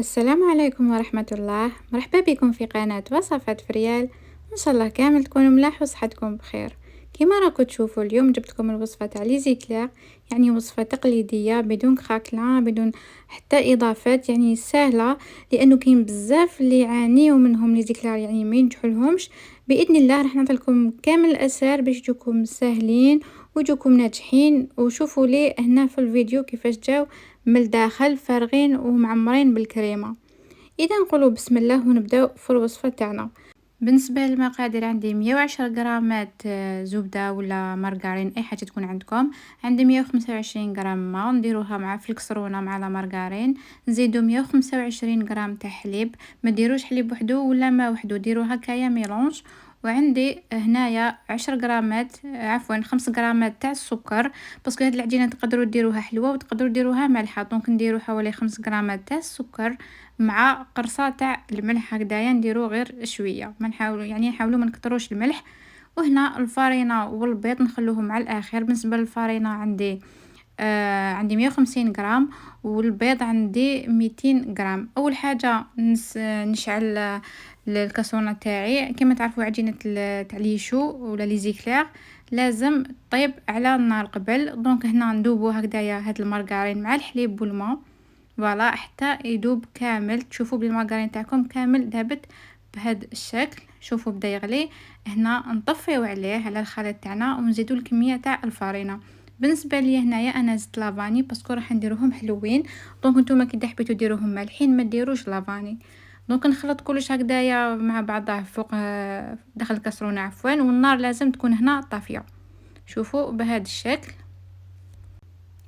السلام عليكم ورحمة الله. مرحبا بكم في قناة وصفات فريال. ان شاء الله كامل تكونوا ملاح وصحتكم بخير. كيما راكم تشوفوا اليوم جبت لكم الوصفة تاع لي زيكلير، يعني وصفة تقليدية بدون كراكلان بدون حتى اضافات، يعني سهلة، لانه كاين بزاف اللي يعانيوا منهم لي زيكلير يعني ما ينجحولهمش. باذن الله راح نعطيكم كامل الاسرار باش يجوكم ساهلين ويجوكم ناجحين. وشوفوا لي هنا في الفيديو كيفاش جاو من الداخل فارغين ومعمرين بالكريمه. اذا نقولوا بسم الله ونبداو في الوصفه تاعنا. بالنسبه للمقادير عندي 110 غرامات زبده ولا مارغرين، اي حاجه تكون عندكم. عندي 125 غرام ما نديروها مع في الكسرونه مع لا مارغرين. نزيدو 125 غرام تاع حليب، ما ديروش حليب وحده ولا ما وحده، ديروا هكايا ميلونج. وعندي هنايا 10 غرامات عفوا 5 غرامات تاع السكر، باسكو هاد العجينه تقدروا ديروها حلوه وتقدروا ديروها مالحه، دونك نديروا حوالي 5 غرامات تاع السكر مع قرصه تاع الملح، هكذايا نديروا غير شويه، ما نحاولوا يعني نحاولوا ما نكثروش الملح. وهنا الفارينه والبيض نخلوهم على الاخر. بالنسبه للفارينه عندي 150 غرام، والبيض عندي 200 غرام. اول حاجه نشعل الكاسرونه تاعي. كما تعرفوا عجينه تاع ليشو ولا لي زيكلير لازم طيب على النار قبل. دونك هنا ندوبو هكذايا هاد المارغرين مع الحليب والماء، فوالا حتى يذوب كامل. تشوفوا بالمارغرين تاعكم كامل ذابت بهذا الشكل. شوفوا بدا يغلي. هنا نطفيو عليه على الخليط تاعنا ونزيدو الكميه تاع الفارينه. بالنسبه لي هنايا انا زدت لافاني باسكو راح نديروهم حلوين، دونك نتوما كي حبيتو ديروهم مالحين ما ديروش لافاني. دونك نخلط كلش هكذايا مع بعضه فوق داخل الكاسرونه عفوا، والنار لازم تكون هنا طافيه. شوفوا بهذا الشكل،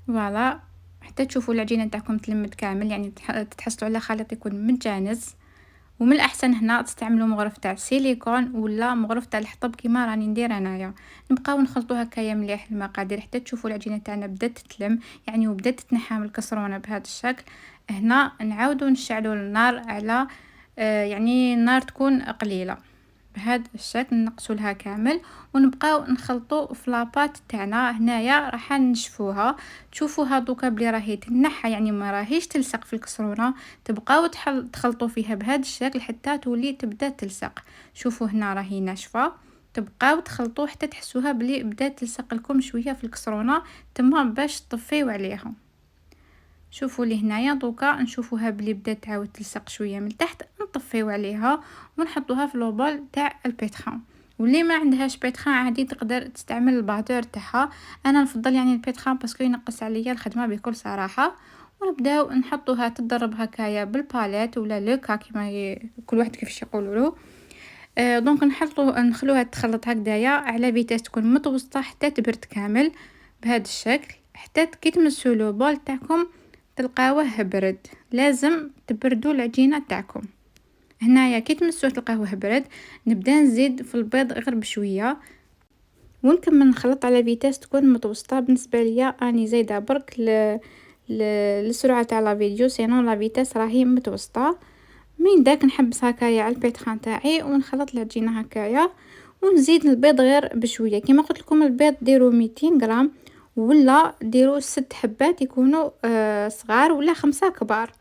فوالا حتى تشوفوا العجينه تاعكم تلمد كامل، يعني تتحصلوا على خليط يكون متجانس. ومن الاحسن هنا تستعملوا مغرف تاع السيليكون ولا مغرف تاع الحطب كيما راني ندير انايا. نبقاو نخلطوا هكايا مليح المقادير حتى تشوفوا العجينه تاعنا بدات تتلم يعني وبدات تتنحى من الكسرونه بهذا الشكل. هنا نعاودوا نشعلوا النار على يعني النار تكون قليله بهذا الشكل. نقصوا لها كامل ونبقاو نخلطوا في لاباط تاعنا. هنايا راح نشفوها. تشوفوها دوكا بلي راهي تنحى يعني ما راهيش تلصق في الكسرونه. تبقاو تخلطوا فيها بهذا الشكل حتى تولي تبدا تلصق. شوفوا هنا راهي ناشفه. تبقاو تخلطوا حتى تحسوها بلي بدات تلصق لكم شويه في الكسرونه، تما باش تطفيو عليها. شوفوا لي هنايا دوكا نشوفوها بلي بدات تعاود تلصق شويه من تحت، نطفيو عليها ونحطوها في لوبول تاع البيتخان. واللي ما عندهاش بيتخان عادي تقدر تستعمل الباتور تاعها. انا نفضل يعني البيتخان باسكو ينقص عليا الخدمه بكل صراحه. ونبداو نحطوها تضرب هكايا بالباليت ولا لوكا كيما كل واحد كيفاش يقولوا له. دونك نخلوها تخلط هكذايا على فيتاس تكون متوسطه حتى تبرد كامل بهذا الشكل. حتى كي تمسوا لو بول تاعكم تلقاوه برد، لازم تبردوا العجينه تاعكم. هنايا كي تمسوه تلقاوه برد، نبدا نزيد في البيض غير بشويه ونكمل نخلط على فيتاس تكون متوسطه. بالنسبه ليا اني زايده برك للسرعه تاع لا فيديو، سينون لا فيتاس راهي متوسطه. من داك نحبس هكايا على البيتخان تاعي ونخلط العجينه هكايا ونزيد البيض غير بشويه. كما قلت لكم البيض ديروا 200 غرام ولا ديروا 6 حبات يكونوا صغار ولا 5 كبار.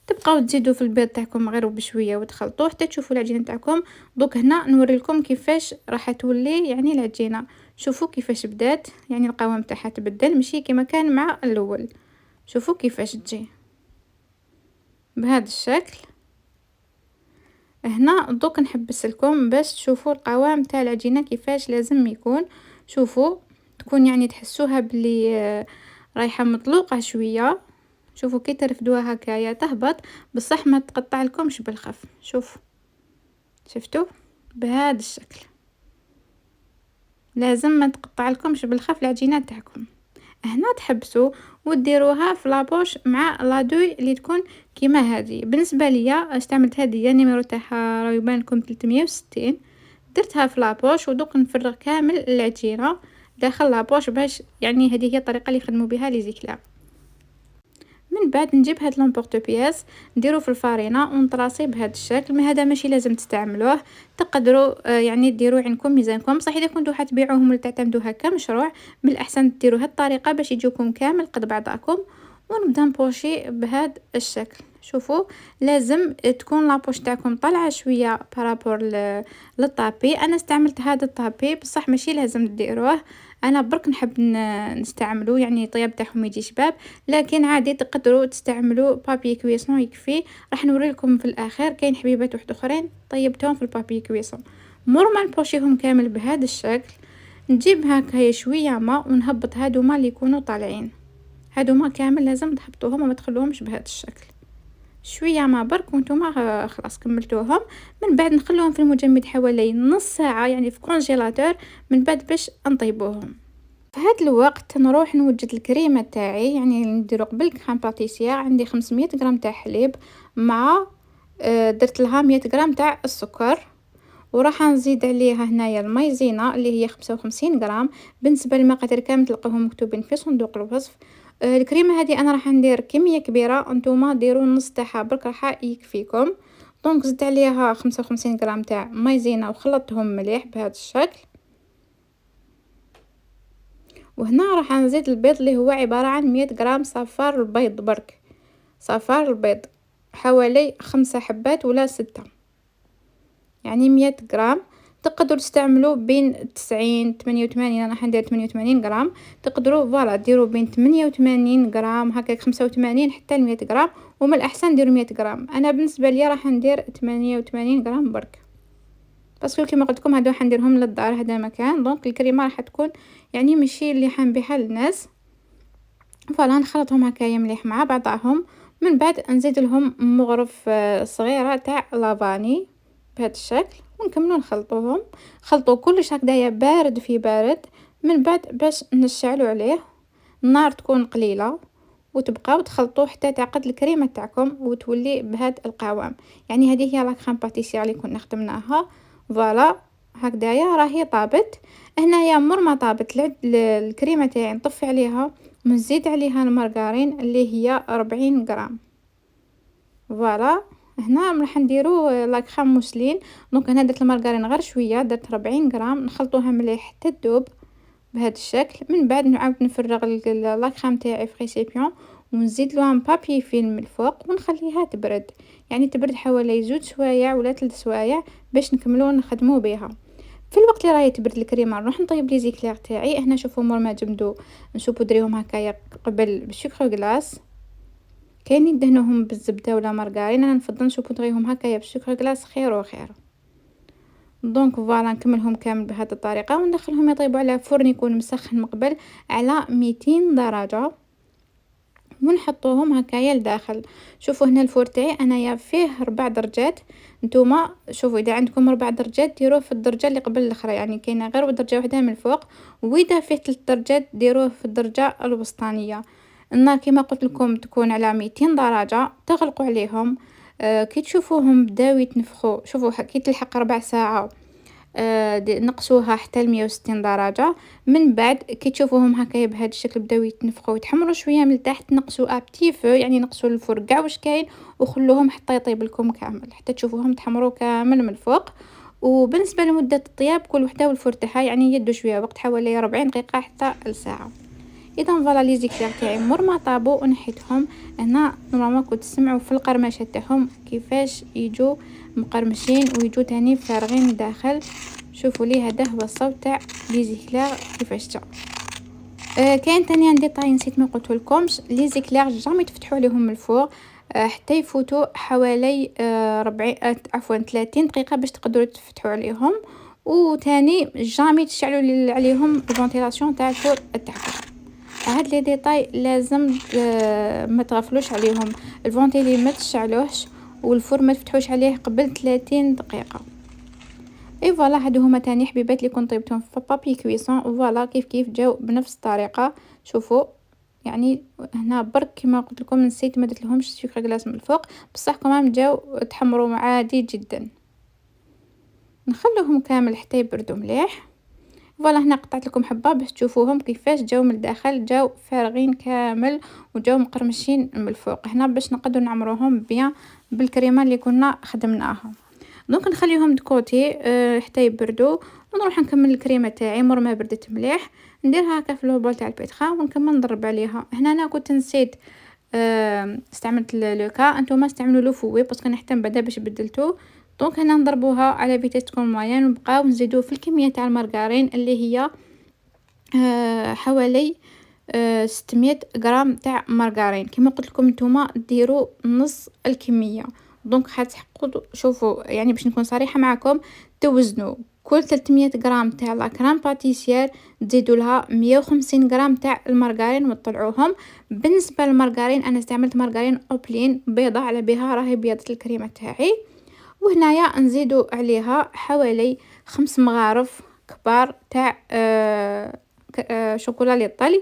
تبقاو تزيدوا في البيض تاعكم غير بشويه وتخلطوه حتى تشوفوا العجينه تاعكم. دوك هنا نوري لكم كيفاش راح تولي يعني العجينه. شوفوا كيفاش بدات، يعني القوام تاعها تبدل ماشي كما كان مع الاول. شوفوا كيفاش تجي بهذا الشكل. هنا دوك نحبس لكم باش تشوفوا القوام تاع العجينه كيفاش لازم يكون. شوفوا تكون يعني تحسوها بلي رايحه مطلوقه شويه. شوفوا كي ترفدوها هكايا تهبط بصح ما تقطع لكمش بالخف. شفتوا بهذا الشكل، لازم ما تقطع لكمش بالخف العجينه تاعكم. هنا تحبسوا وديروها في لابوش مع لادوي اللي تكون كيما هذه. بالنسبه ليا استعملت هذه النيميرو تاعها راه يبان لكم 360. درتها في لابوش ودوك نفرغ كامل العجينه داخل لابوش باش يعني هذه هي الطريقه اللي يخدموا بها لي زيكلير. من بعد نجيب هاد لومبورتو بياس نديرو في الفارينه ونطراسيه بهذا الشكل. ما هذا ماشي لازم تستعملوه، تقدروا يعني ديروه عندكم ميزانكم. صح اذا كنتو حتبيعوهم ولا تعتمدوها كمشروع من الاحسن ديروا هاد الطريقه باش يجوكم كامل قد بعضاكم. ونبدا نبوشي بهذا الشكل. شوفوا لازم تكون لابوش تاعكم طالعه شويه بارابور للطابي. انا استعملت هذا الطابي بصح ماشي لازم ديروه، انا برك نحب نستعملو يعني الطياب تاعهم يجي شباب، لكن عادي تقدروا تستعملوا بابي كويسون يكفي. راح نوريلكم في الاخر كاين حبيبات واحد اخرين طيبتهم في البابي كويسون. مور ما نبوشيهم كامل بهذا الشكل، نجيب هكايا شويه ماء ونهبط هادو ما اللي يكونوا طالعين، هادو ما كامل لازم تهبطوهم وما تخلوهمش بهذا الشكل. شويه ما برك وانتم خلاص كملتوهم. من بعد نخلوهم في المجمد حوالي نص ساعه يعني في كونجيلاتور، من بعد باش نطيبوهم. في هذا الوقت نروح نوجد الكريمه تاعي، يعني نديرو قبل كريم باتيسير. عندي 500 غرام تاع حليب مع درت لها 100 غرام تاع السكر، وراح نزيد عليها هنايا المايزينا اللي هي 55 غرام. بالنسبه للمقادير كامل تلقاوهم مكتوبين في صندوق الوصف. الكريمه هذه انا راح ندير كميه كبيره، انتوما ديروا نص تاعها برك راح يكفيكم. دونك زدت عليها 55 غرام تاع مايزينا وخلطتهم مليح بهذا الشكل. وهنا راح نزيد البيض اللي هو عباره عن 100 غرام صفار البيض برك، صفار البيض حوالي 5 حبات ولا 6، يعني 100 غرام. تقدروا تستعملوا بين 90 88، انا حندير 88 غرام. تقدروا فوالا ديروا بين 88 غرام هكاك 85 حتى 100 غرام، ومن الاحسن ديروا 100 غرام. انا بالنسبه لي راح ندير 88 غرام برك، باسكو كيما قلت لكم هادو حنديرهم للدار هذا مكان. دونك الكريمه راح تكون يعني ماشي اللي حنبيعها للناس. فوالا نخلطهم هكايا مليح مع بعضهم. من بعد نزيد لهم مغرف صغيره تاع لافاني بهذا الشكل، ونكملوا نخلطوهم. خلطوا كلش هكذايا بارد في بارد. من بعد باش نشعلوا عليه، النار تكون قليله، وتبقاو تخلطوه حتى تعقد الكريمه تاعكم وتولي بهذا القوام. يعني هذه هي لا كريم باتيسير اللي كنا خدمناها. فوالا هكذايا راهي طابت. هنايا مر ما طابت الكريمه تاعي نطفي عليها ونزيد عليها المارغرين اللي هي 40 غرام. فوالا هنا راح نديرو لا كريم موسلين. دونك هنا درت المارغرين غير شويه، درت 40 غرام، نخلطوها مليح حتى تذوب بهذا الشكل. من بعد نعاود نفرغ لا كريم تاعي في ريسيبيون، ونزيد لها بابي فيلم الفوق ونخليها تبرد، يعني تبرد حوالي 2 سوايع ولا 3 سوايع باش نكملوا نخدموا بها. في الوقت اللي راهي تبرد الكريمه نروح نطيب لي زيكلير تاعي. هنا شوفوا مور ما جمدوا نشوفوا دريهم هكايا قبل بالسكر غلاس، كاين يدهنوهم بالزبده ولا مارغرين، انا نفضل نشوفوا دريهم هكايا بالسكر غلاس خير وخير. دونك فوالا نكملهم كامل بهذه الطريقه وندخلهم يطيبوا على فرن يكون مسخن من قبل على 200 درجه، ونحطوهم هكايا لداخل. شوفوا هنا الفور تاعي انايا فيه 4 درجات. نتوما شوفوا اذا عندكم 4 درجات ديروه في الدرجه اللي قبل الاخرى، يعني كاينه غير درجه واحده من الفوق. واذا فيه 3 درجات ديروه في الدرجه الوسطانيه. النار كما قلت لكم تكون على 200 درجه، تغلقوا عليهم. كي تشوفوهم بداو يتنفخوا، شوفوا كي تلحق 4 ساعه نقصوها حتى 160 درجه. من بعد كي تشوفوهم هكايا بهذا الشكل بداو يتنفخوا ويتحمروا شويه من التحت، نقصوا ابتي فو، يعني نقصوا الفور كاع واش كاين، وخلوهم حتى يطيب لكم كامل حتى تشوفوهم تحمروا كامل من الفوق. وبالنسبه لمده الطياب كل وحده والفور تاعها يعني يدو شويه وقت حوالي 40 دقيقه حتى الساعه. اذا فوالا لي زيكلير تاعي مر ما طابوا ونحيتهم. هنا نورمالمون كنت تسمعوا في القرمشه تاعهم كيفاش يجوا مقرمشين ويجوا تاني فارغين داخل. شوفوا لي هذا هو الصوت تاع لي زيكلير كيفاش جا. كاين تاني عندي طاي نسيت ما قلت لكمش، لي زيكلير جامي تفتحوا عليهم الفور حتى يفوتوا حوالي 40 عفوا 30 دقيقه باش تقدروا تفتحوا عليهم. وتاني جامي تشعلوا عليهم الفونتيلاسيون تاع الفور تاعكم. هاد لي ديتاي لازم ما تغفلوش عليهم، الفونتيلي ما تشعلوهش والفور ما تفتحوش عليه قبل 30 دقيقه. اي فوالا هادو هما تاني حبيبات اللي كنت طيبتهم في بابي كويسون. فوالا كيف جاو بنفس الطريقه. شوفوا يعني هنا برك كما قلت لكم نسيت ما درت لهمش سكر غلاس من الفوق، بصح كمان جاو تحمروا عادي جدا. نخلوهم كامل حتى يبردوا مليح. فوالا هنا قطعت لكم حبه باش تشوفوهم كيفاش جاو من الداخل، جاو فارغين كامل وجاو مقرمشين من الفوق. هنا باش نقدروا نعمروهم بيان بالكريمه اللي كنا خدمناها. دونك نخليهم دكوتي حتى يبردوا، ونروح نكمل الكريمه تاعي مر ما بردت مليح. نديرها هكا في البول تاع البيتخا ونكمل نضرب عليها. هنا انا كنت نسيت استعملت لوكا، انتوما استعملوا لو فوي باسكو انا حتى من بعدا باش بدلته. دونك هنا نضربوها على فيتيس تكون موين، ونبقاو نزيدو في الكميه تاع المارغرين اللي هي حوالي 600 غرام تاع مارغرين. كما قلت لكم نتوما ديروا نص الكميه. دونك حتحقوا شوفوا يعني باش نكون صريحه معكم، توزنوا كل 300 غرام تاع لا كريم باتيسير تزيدوا لها 150 غرام تاع المارغرين وتطلعوهم. بالنسبه للمارغرين انا استعملت مارغرين اوبلين بيضه على بها راهي بيضه الكريمه تاعي. وهنايا نزيدوا عليها حوالي 5 مغارف كبار تاع شوكولا للطلي.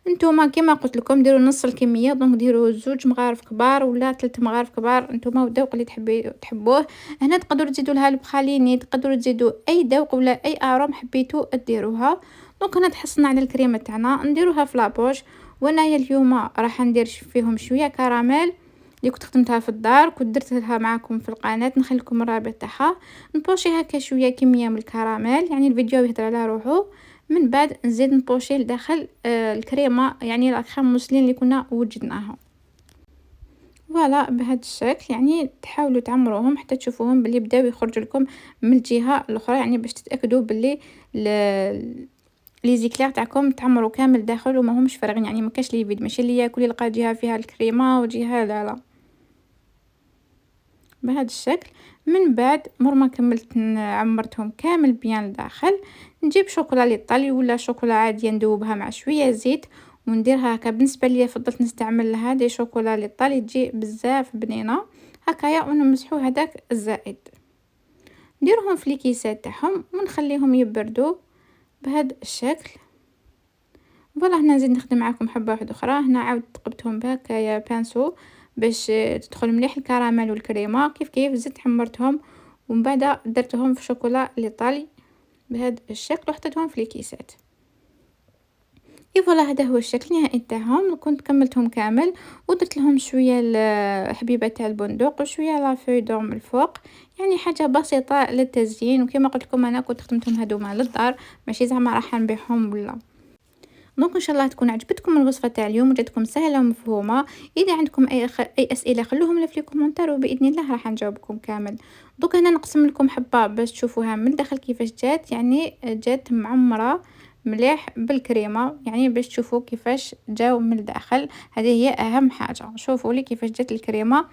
نتوما كيما قلت لكم ديروا نص الكميه، دونك ديروا 2 مغارف كبار ولا 3 مغارف كبار، نتوما والذوق اللي تحبوه. هنا تقدروا تزيدوا لها البخاليني، تقدروا تزيدوا اي ذوق ولا اي اروم حبيتوا ديروها. دونك هنا تحصلنا على الكريمه تاعنا نديروها في لابوش. وانايا اليوم راح ندير فيهم شويه كراميل اللي كنت خدمتها في الدار، كنت درتها معكم في القناه، نخلي لكم الرابط تاعها. نبوشي هكا شويه كميه من الكراميل، يعني الفيديو يهضر على روحه. من بعد نزيد نبوشي لداخل الكريمه، يعني لا كريم موسلين اللي كنا وجدناها. فوالا بهذا الشكل، يعني تحاولوا تعمروهم حتى تشوفوهم باللي بداو يخرجوا لكم من الجهه الاخرى، يعني باش تتاكدوا باللي لي زيكلير تاعكم تعمروا كامل داخل وما همش فارغين، يعني ما كاش لي فيد، ماشي اللي ياكل يلقى جهه فيها الكريمه وجهه لا. بهذا الشكل. من بعد ما كملت عمرتهم كامل بيان لداخل، نجيب شوكولا للطلي ولا شوكولا عاديه ندوبها مع شويه زيت ونديرها هكا. بالنسبه لي فضلت نستعمل هذه شوكولا للطلي، تجي بزاف بنينه هكايا، ونمسحو هذاك الزائد. نديرهم في الكيسات تاعهم ونخليهم يبردوا بهذا الشكل. فوالا هنا نزيد نخدم معكم حبه واحده اخرى. هنا عاود تقبتهم بهكايا بانسو باش تدخل مليح الكراميل والكريمه. كيف زدت حمرتهم ومن بعد درتهم في شوكولا ليطالي بهذا الشكل وحطيتهم في الكيسات. فوالا هذا هو الشكل النهائي تاعهم. كنت كملتهم كامل ودرت لهم شويه الحبيبه تاع البندق وشويه لا فوي دوم الفوق، يعني حاجه بسيطه للتزيين. وكما قلت لكم انا كنت خدمتهم هذوما للدار، ماشي زعما راح نبيعهم ولا. دونك ان شاء الله تكون عجبتكم الوصفه تاع اليوم وجاتكم سهله ومفهومه. اذا عندكم اي اسئله خلوهم لي في الكومنتار وباذن الله راح نجاوبكم كامل. دوك هنا نقسم لكم حبه باش تشوفوها من الداخل كيفاش جات، يعني جات معمره مليح بالكريمه، يعني باش تشوفوا كيفاش جاو من الداخل. هذه هي اهم حاجه، شوفوا لي كيفاش جات الكريمه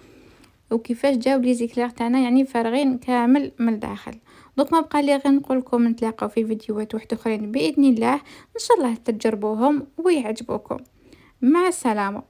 وكيفاش جاو لي زيكلير تاعنا، يعني فارغين كامل من الداخل. دونك ما بقى لي غير نقول لكم نتلاقاو في فيديوهات واحده اخرين باذن الله، ان شاء الله تجربوهم ويعجبوكم. مع السلامه.